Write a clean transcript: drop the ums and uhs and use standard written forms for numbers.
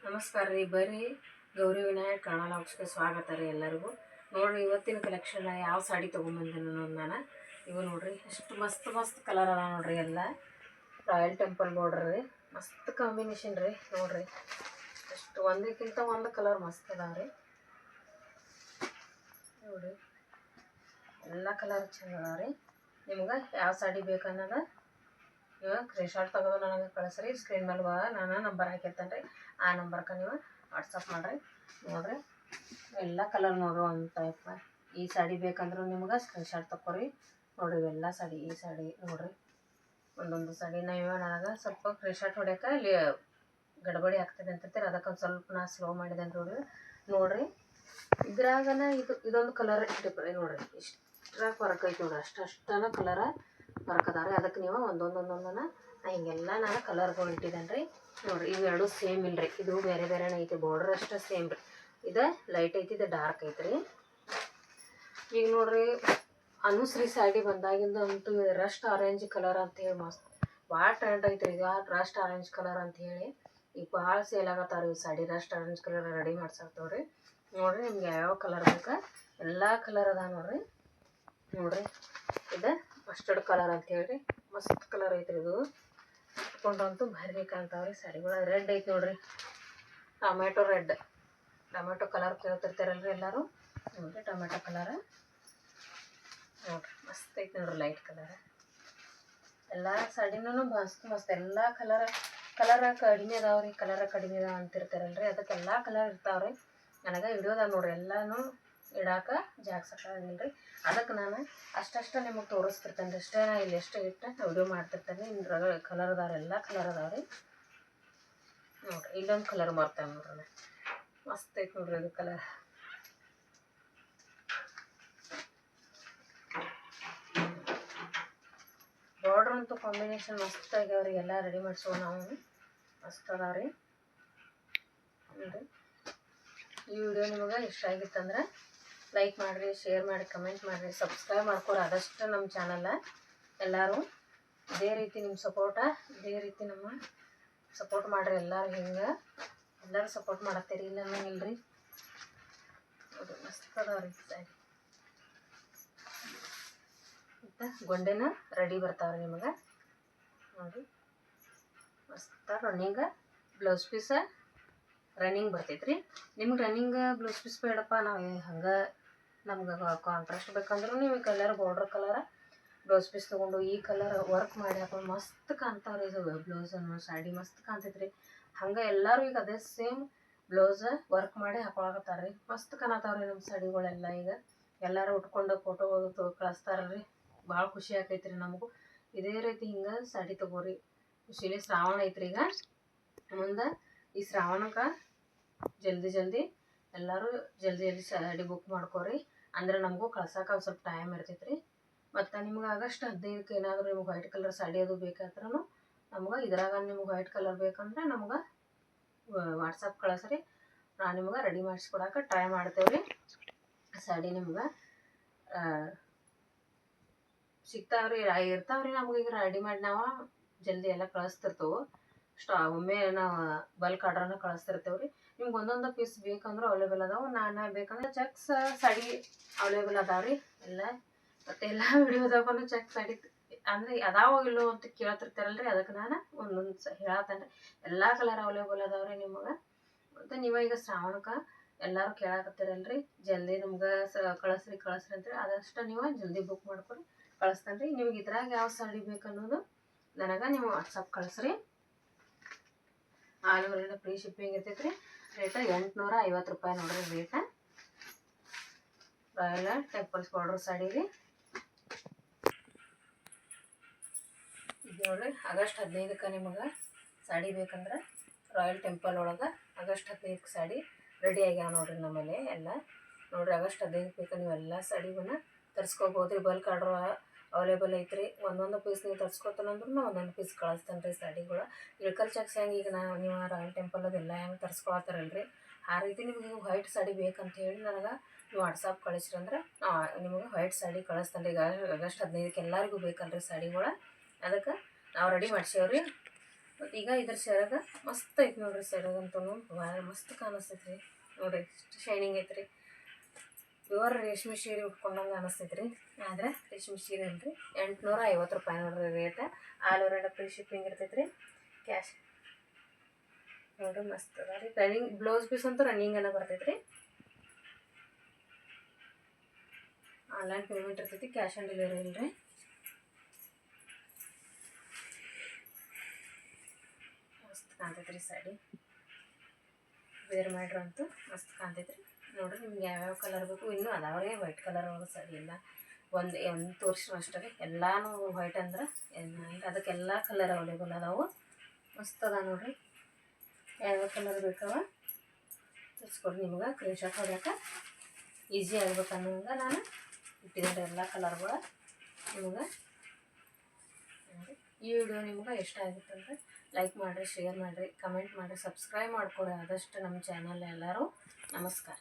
ನಮಸ್ಕಾರ ರೀ. ಬರ್ರಿ ಗೌರಿ ವಿನಾಯಕ್ ಕನ್ನಡ ಲಾಗ್ಸ್ಗೆ ಸ್ವಾಗತ ರೀ ಎಲ್ಲರಿಗೂ. ನೋಡಿರಿ ಇವತ್ತಿನ ಕಲೆಕ್ಷನ್ ಯಾವ ಸಾಡಿ ತೊಗೊಂಬಂದಿನ ಅನ್ನೋದು ನಾನು. ಇವು ನೋಡಿರಿ ಎಷ್ಟು ಮಸ್ತ್ ಮಸ್ತ್ ಕಲರ್ ಅದ ನೋಡಿರಿ. ಎಲ್ಲ ರಾಯಲ್ ಟೆಂಪಲ್ ಬಾರ್ಡ್ರ್ ರೀ, ಮಸ್ತ್ ಕಾಂಬಿನೇಷನ್ ರೀ. ನೋಡಿರಿ ಎಷ್ಟು ಒಂದಕ್ಕಿಂತ ಒಂದು ಕಲರ್ ಮಸ್ತ್ ಅದಾವ ರೀ. ನೋಡಿರಿ ಎಲ್ಲ ಕಲರ್ ಚಂದ ಅದಾವ ರೀ. ನಿಮ್ಗೆ ಯಾವ ಸಾಡಿ ಬೇಕನ್ನೋದ ನೀವು ಸ್ಕ್ರೀನ್ಶಾಟ್ ತೆಗೆದು ನನಗೆ ಕಳಿಸ್ರಿ. ಸ್ಕ್ರೀನ್ ಮೇಲೆ ನಾನು ನಂಬರ್ ಹಾಕಿರ್ತೇನೆ ರೀ. ಆ ನಂಬರ್ಗೆ ನೀವು ವಾಟ್ಸಪ್ ಮಾಡಿರಿ. ನೋಡಿರಿ ಎಲ್ಲ ಕಲರ್ ನೋಡ್ರಿ. ಒಂದು ಟೈಪ್ ಈ ಸಾಡಿ ಬೇಕಂದ್ರೆ ನಿಮ್ಗೆ ಸ್ಕ್ರೀನ್ಶಾಟ್ ತಗೋರಿ. ನೋಡಿರಿ ಇವೆಲ್ಲ ಸಾಡಿ, ಈ ಸಾಡಿ ನೋಡಿರಿ ಒಂದೊಂದು ಸಾಡಿ ನೀವು ನನಗೆ ಸ್ವಲ್ಪ ಸ್ಕ್ರೀನ್ಶಾಟ್ ಹೊಡ್ಯೋಕೆ ಇಲ್ಲಿ ಗಡಬಡಿ ಆಗ್ತದೆ ಅಂತಿರ್ತೀರಿ. ಅದಕ್ಕೊಂದು ಸ್ವಲ್ಪ ನಾ ಸ್ಲೋ ಮಾಡಿದೆ ಅಂತ ನೋಡಿರಿ. ಇದ್ರಾಗನ ಇದೊಂದು ಕಲರ್ ಇಟ್ಟಿರ್ರಿ. ನೋಡಿರಿ ಇಷ್ಟ್ರಾಗ ಫರಕ್ ಐತಿ ನೋಡಿರಿ. ಅಷ್ಟನ ಕಲರ ಫರಕ್ ಅದಾವೆ. ಅದಕ್ಕೆ ನೀವು ಒಂದೊಂದೊಂದೊಂದನ ಹಿಂಗೆಲ್ಲ ನಾನು ಕಲರ್ಗಳು ಇಟ್ಟಿದ್ದೇನೆ ರೀ. ನೋಡಿರಿ ಇವೆರಡು ಸೇಮ್ ಇಲ್ಲರಿ. ಇದು ಬೇರೆ ಬೇರೆನೇ ಐತಿ. ಬಾರ್ಡ್ರ್ ಅಷ್ಟೇ ಸೇಮ್ ರೀ. ಇದು ಲೈಟ್ ಐತಿ, ಇದು ಡಾರ್ಕ್ ಐತ್ರಿ. ಈಗ ನೋಡಿರಿ ಅನುಶ್ರೀ ಸಾಡಿ ಬಂದಾಗಿಂದ ಅಂತೂ ರಸ್ಟ್ ಆರೆಂಜ್ ಕಲರ್ ಅಂತೇಳಿ ಮಸ್ತ್ ಭಾಳ ಟ್ರೆಂಡ್ ಐತ್ರಿ. ಈಗ ರಸ್ಟ್ ಆರೆಂಜ್ ಕಲರ್ ಅಂಥೇಳಿ ಈಗ ಭಾಳ ಸೇಲ್ ಆಗತ್ತಾವ ರೀ sari. Rust orange colour ready ಮಾಡ್ಸಾಕ್ತವ್ರಿ. ನೋಡಿರಿ ನಿಮ್ಗೆ ಯಾವ್ಯಾವ ಕಲರ್ ಬೇಕಾ ಎಲ್ಲ ಕಲರ್ ಅದ ನೋಡಿರಿ. ನೋಡಿರಿ ಇದು ಮಸ್ಟರ್ಡ್ ಕಲರ್ ಅಂತ ಹೇಳ್ರಿ, ಮಸ್ತ್ ಕಲರ್ ಐತ್ರಿ. ಇದು ಇಟ್ಕೊಂಡ್ರಂತೂ ಭಾರಿ ಕಾಣ್ತಾವ್ರಿ ಸಾಡಿಗಳು. ರೆಡ್ ಐತಿ ನೋಡಿರಿ, ಟೊಮೆಟೊ ರೆಡ್, ಟೊಮೆಟೊ ಕಲರ್ ಕೇಳ್ತಿರ್ತಾರಲ್ರಿ ಎಲ್ಲರೂ. ನೋಡಿರಿ ಟೊಮೆಟೊ ಕಲರ್ ನೋಡಿರಿ ಮಸ್ತ್ ಐತಿ ನೋಡಿರಿ. ಲೈಟ್ ಕಲರ್ ಎಲ್ಲ ಸಾಡಿನೂ ಮಸ್ತ್ ಮಸ್ತ್ ಎಲ್ಲ ಕಲರ ಕಡಿಮೆ ಅದಾವ್ರಿ. ಕಲರ ಕಡಿಮೆ ಅದಾವ ಅಂತಿರ್ತಾರಲ್ರಿ. ಅದಕ್ಕೆಲ್ಲ ಕಲರ್ ಇರ್ತಾವ್ರಿ. ನನಗೆ ವಿಡಿಯೋದಾಗ ನೋಡಿರಿ ಎಲ್ಲನೂ ಇಡಾಕ ಜಾಗ ಸಾಕಾಗಿಲ್ಲ ರೀ. ಅದಕ್ಕೆ ನಾನು ಅಷ್ಟಷ್ಟು ನಿಮಗೆ ತೋರಿಸ್ತಿರ್ತೇನೆ ರೀ. ಅಷ್ಟೇ ನಾ ಇಲ್ಲಿ ಎಷ್ಟು ಇಟ್ಟು ವಿಡಿಯೋ ಮಾಡ್ತಿರ್ತೇನೆ. ಇದ್ರಾಗ ಕಲರ್ ಅದಾವ್ರಿ, ಎಲ್ಲ ಕಲರ್ ಅದಾವ್ರಿ. ನೋಡಿರಿ ಇಲ್ಲೊಂದು ಕಲರ್ ಮರ್ತೇವೆ ನೋಡ್ರಿ. ಮಸ್ತ್ ಐತೆ ನೋಡ್ರಿ ಇದು ಕಲರ್. ಬಾರ್ಡ್ರ್ ಅಂತೂ ಕಾಂಬಿನೇಷನ್ ಮಸ್ತ್ ಆಗ್ಯಾವ್ರಿ. ಎಲ್ಲ ರೆಡಿ ಮಾಡಿಸೋ ನಾವು ಮಸ್ತ್ ಅದಾವ್ರಿ. ನೋಡಿರಿ ಈ ವಿಡಿಯೋ ನಿಮಗೆ ಇಷ್ಟ ಆಗಿತ್ತಂದ್ರೆ ಲೈಕ್ ಮಾಡಿರಿ, ಶೇರ್ ಮಾಡಿ, ಕಮೆಂಟ್ ಮಾಡಿರಿ, ಸಬ್ಸ್ಕ್ರೈಬ್ ಮಾಡ್ಕೊರಿ. ಆದಷ್ಟು ನಮ್ಮ ಚಾನಲ್ ಎಲ್ಲರೂ ಇದೇ ರೀತಿ ನಿಮ್ಮ ಇದೇ ರೀತಿ ನಮ್ಮ ಸಪೋರ್ಟ್ ಮಾಡಿರಿ. ಎಲ್ಲರೂ ಹಿಂಗೆ ಎಲ್ಲರೂ ಸಪೋರ್ಟ್ ಮಾಡತ್ತೀರಿ ಇಲ್ಲ ಇಲ್ರಿ. ನೋಡಿರಿ ಮಸ್ತ್ ಅದಾವ್ರಿ ಸಾರಿ. ಮತ್ತು ಗೊಂಡೆನ ರೆಡಿ ಬರ್ತಾವ್ರಿ ನಿಮಗೆ. ನೋಡಿರಿ ಮಸ್ತ್ ರನ್ನಿಂಗ್ ಬ್ಲೌಸ್ ಪೀಸ ರನ್ನಿಂಗ್ ಬರ್ತೈತ್ರಿ. ನಿಮ್ಗೆ ರನ್ನಿಂಗ್ ಬ್ಲೌಸ್ ಪೀಸ್ ಬೇಡಪ್ಪ, ನಾವು ಹಂಗೆ ನಮ್ಗೆ ಕಾಂಟ್ರಾಸ್ಟ್ ಬೇಕಂದ್ರೂ ನೀವು colour border colour blouse piece ತೊಗೊಂಡು ಈ ಕಲರ್ ವರ್ಕ್ ಮಾಡಿ ಹಾಕೊಂಡು ಮಸ್ತ್ ಕಾಣ್ತಾವ್ರಿ. ಇದು ಬ್ಲೌಸನ್ನು ಸಾಡಿ ಮಸ್ತ್ ಕಾಣ್ತೈತ್ರಿ. ಹಂಗೆ ಎಲ್ಲರೂ ಈಗ ಅದೇ ಸೇಮ್ ಬ್ಲೌಸ್ ವರ್ಕ್ ಮಾಡಿ ಹಾಕೊಳಕತ್ತಾರ್ರಿ. ಮಸ್ತ್ ಕಾಣತಾವ್ರಿ ನಮ್ಮ ಸಾಡಿಗಳೆಲ್ಲ. ಈಗ ಎಲ್ಲರೂ ಉಟ್ಕೊಂಡು ಫೋಟೋ ಕಳಿಸ್ತಾರಲ್ರಿ. ಭಾಳ ಖುಷಿ ಆಕೈತ್ರಿ ನಮಗೂ. ಇದೇ ರೀತಿ ಹಿಂಗೆ ಸಾಡಿ ತೊಗೋರಿ. ಖುಷಿಲಿ ಶ್ರಾವಣ ಐತ್ರಿ. ಈಗ ಮುಂದೆ ಈ ಶ್ರಾವಣಕ್ಕೆ ಜಲ್ದಿ ಎಲ್ಲರೂ ಜಲ್ದಿ ಸಾಡಿ ಬುಕ್ ಮಾಡ್ಕೊರಿ. ಅಂದ್ರೆ ನಮಗೂ ಕಳ್ಸೋಕೆ ಒಂದು ಸ್ವಲ್ಪ ಟೈಮ್ ಇರ್ತೈತ್ರಿ. ಮತ್ತು ನಿಮ್ಗೆ ಆಗಸ್ಟ್ 15ಕ್ಕೆ ಏನಾದರೂ ನಿಮ್ಗೆ ವೈಟ್ ಕಲರ್ ಸಾಡಿ ಅದು ಬೇಕಾದ್ರೂ ನಮ್ಗೆ ಇದ್ರಾಗ ನಿಮ್ಗೆ ವೈಟ್ ಕಲರ್ ಬೇಕಂದ್ರೆ ನಮ್ಗೆ ವಾಟ್ಸಪ್ ಕಳಿಸ್ರಿ. ನಾನು ನಿಮ್ಗೆ ರೆಡಿ ಮಾಡಿಸ್ಕೊಡಕ್ಕೆ ಟ್ರೈ ಮಾಡ್ತೇವೆ ರೀ. ಸಾಡಿ ನಿಮ್ಗೆ ಸಿಗ್ತಾವ್ರಿ, ಇರ್ತಾವ್ರಿ. ನಮ್ಗೆ ಈಗ ರೆಡಿ ಮಾಡಿ ನಾವು ಜಲ್ದಿ ಎಲ್ಲ ಕಳಿಸ್ತಿರ್ತೇವೆ. ಒಮ್ಮೆ ನಾವು ಬಲ್ಕ್ ಆರ್ಡ್ರನ್ನ ಕಳಿಸ್ತಿರ್ತೇವೆ ರೀ. ನಿಮ್ಗೆ ಒಂದೊಂದು ಪೀಸ್ ಬೇಕಂದ್ರೆ ಅವೈಲೇಬಲ್ ಅದಾವೆ. ನಾನು ಬೇಕಂದ್ರೆ ಚೆಕ್ಸ್ ಸಾಡಿ ಅವೈಲೇಬಲ್ ಅದಾವೆ ರೀ ಎಲ್ಲ. ಮತ್ತು ಎಲ್ಲ ವಿಡಿಯೋದಾಗೂ ಚೆಕ್ ಸಾಡಿ ಅಂದರೆ ಅದಾವೋ ಇಲ್ಲೋ ಅಂತ ಕೇಳ್ತಿರ್ತಾರಲ್ರಿ. ಅದಕ್ಕೆ ನಾನು ಒಂದೊಂದು ಹೇಳತ್ತೇನೆ ರೀ. ಎಲ್ಲ ಕಲರ್ ಅವೈಲೇಬಲ್ ಅದಾವೆ ರೀ ನಿಮಗೆ. ಮತ್ತು ನೀವು ಈಗ ಶ್ರಾವಣಕ್ಕೆ ಎಲ್ಲರೂ ಕೇಳಾಕತ್ತೀರಲ್ರಿ, ಜಲ್ದಿ ನಮ್ಗೆ ಕಳಿಸ್ರಿ ಅಂತೇಳಿ. ಆದಷ್ಟು ನೀವು ಜಲ್ದಿ ಬುಕ್ ಮಾಡ್ಕೊರಿ, ಕಳಿಸ್ತೇನೆ ರೀ. ನಿಮ್ಗೆ ಇದ್ರಾಗ ಯಾವ ಸಾಡಿ ಬೇಕನ್ನೋದು ನನಗೆ ನೀವು ವಾಟ್ಸಪ್ ಕಳಿಸ್ರಿ. All over India free shipping ಇರ್ತೈತೆ ರೀ. ರೇಟ 850 ರೂಪಾಯಿ ನೋಡ್ರಿ rate. Royal temples border sari ರೀ. ಇದು ನೋಡಿರಿ ಆಗಸ್ಟ್ 15ಕ್ಕೆ ನಿಮಗೆ ಸಾಡಿ ಬೇಕಂದ್ರೆ ರಾಯಲ್ ಟೆಂಪಲ್ ಒಳಗೆ ಆಗಸ್ಟ್ 15ಕ್ಕೆ ಸಾಡಿ ರೆಡಿ ಆಗ್ಯಾವ ನೋಡ್ರಿ ನಮ್ಮಲ್ಲಿ ಎಲ್ಲ. ನೋಡಿರಿ ಆಗಸ್ಟ್ 15ಕ್ಕೆ ಬೇಕು ನೀವೆಲ್ಲ ಸಾಡಿಗಳನ್ನ ತರಿಸ್ಕೋಬೋದು ರೀ. ಬಲ್ಕ್ ಆರ್ಡ್ರ್ ಅವೈಲೇಬಲ್ ಐತ್ರಿ. ಒಂದೊಂದು ಪೀಸ್ ನೀವು ತರಿಸ್ಕೊತಾನಂದ್ರೂ ಒಂದೊಂದು ಪೀಸ್ ಕಳಿಸ್ತೇನೆ ರೀ ಸಾಡಿಗಳು. ಇಳ್ಕಲ್ ಚೆಕ್ಸ್ ಹೆಂಗೆ ಈಗ ನೀವು ರಾಯಲ್ ಟೆಂಪಲ್ ಅದೆಲ್ಲ ಹೆಂಗೆ ತರಿಸ್ಕೊಳತ್ತಾರಲ್ರಿ, ಆ ರೀತಿ ನಿಮಗೆ ವೈಟ್ ಸಾಡಿ ಬೇಕಂತ ಹೇಳಿ ನನಗೆ ನೀವು ವಾಟ್ಸಪ್ ಕಳಿಸ್ರಿ ಅಂದ್ರೆ ನಿಮಗೆ ವೈಟ್ ಸಾಡಿ ಕಳಿಸ್ತೇನೆ ರೀ. ಈಗ ಆಗಸ್ಟ್ 15ಕ್ಕೆ ಎಲ್ಲರಿಗೂ ಬೇಕಲ್ರಿ ಸಾಡಿಗಳು. ಅದಕ್ಕೆ ನಾವು ರೆಡಿ ಮಾಡ್ಸೇವ್ರಿ. ಮತ್ತು ಈಗ ಇದ್ರ ಸೆರಗ ಮಸ್ತ್ ಐತೆ ನೋಡಿರಿ. ಸೆರಗಂತೂ ಭಾಳ ಮಸ್ತ್ ಕಾಣಿಸ್ತೈತೆ ರೀ. ನೋಡಿರಿ ಎಷ್ಟು ಶೈನಿಂಗ್ ಐತೆ ರೀ. ಪ್ಯೂರ್ ರೇಷ್ಮೆ ಸೀರೆ ಉಟ್ಕೊಂಡಂಗೆ ಅನಿಸ್ತೈತೆ ರೀ. ಆದರೆ ರೇಷ್ಮೆ ಸೀರೆ ಅಲ್ರಿ. 850 ರೂಪಾಯಿ ನೋಡಿರಿ rate. All over India free shipping ಇರ್ತೈತೆ ರೀ. ಕ್ಯಾಶ್ ನೋಡಿರಿ ಮಸ್ತ್ ಅದ ರೀ. ರನ್ನಿಂಗ್ ಬ್ಲೌಸ್ ಪೀಸ್ ಅಂತೂ ರನ್ನಿಂಗನ್ನು ಬರ್ತೈತೆ ರೀ. ಆನ್ಲೈನ್ ಪೇಮೆಂಟ್ ಇರ್ತೈತಿ, ಕ್ಯಾಶ್ ಆನ್ ಡೆಲಿವರಿ ಇಲ್ರಿ. ಮಸ್ತ್ ಕಾಣ್ತೈತೆ ರೀ ಸಾಡಿ. ವೇರ್ ಮಾಡ್ರಿ ಅಂತೂ ಮಸ್ತ್ ಕಾಣ್ತೈತೆ ರೀ. ನೋಡಿರಿ ನಿಮ್ಗೆ ಯಾವ್ಯಾವ ಕಲರ್ ಬೇಕು ಇನ್ನೂ ಅದಾವ್ರಿ. ವೈಟ್ ಕಲರ್ ಒಳಗೆ ಸಾಡಿ ಎಲ್ಲ ಒಂದು ತೋರಿಸಿ ಅಷ್ಟೇ ರೀ. ಎಲ್ಲನೂ ವೈಟ್ ಅಂದ್ರೆ ಅದಕ್ಕೆಲ್ಲ ಕಲರ್ ಅವೈಲೇಬಲ್ ಅದಾವು. ಮಸ್ತ್ ಅದ ನೋಡಿರಿ. ಯಾವ್ಯಾವ ಕಲರ್ ಬೇಕಾವ ತರಿಸ್ಕೊಡ್ರಿ. ನಿಮ್ಗೆ ಸ್ಕ್ರೀನ್ ಶಾಟ್ ಹೊಡ್ಯಾಕೆ ಈಸಿ ಆಗ್ಬೇಕು ಅನ್ನೋಂಗೆ ನಾನು ಇಟ್ಟಿದ್ದೀನಿ ಎಲ್ಲ ಕಲರ್ಗಳು ನಿಮ್ಗೆ. ಈ ವಿಡಿಯೋ ನಿಮ್ಗೆ ಇಷ್ಟ ಆಗಿತ್ತು ಅಂದರೆ ಲೈಕ್ ಮಾಡಿರಿ, ಶೇರ್ ಮಾಡಿರಿ, ಕಮೆಂಟ್ ಮಾಡಿರಿ, ಸಬ್ಸ್ಕ್ರೈಬ್ ಮಾಡ್ಕೊಡಿ ಆದಷ್ಟು ನಮ್ಮ ಚಾನಲ್ ಎಲ್ಲರೂ. ನಮಸ್ಕಾರ.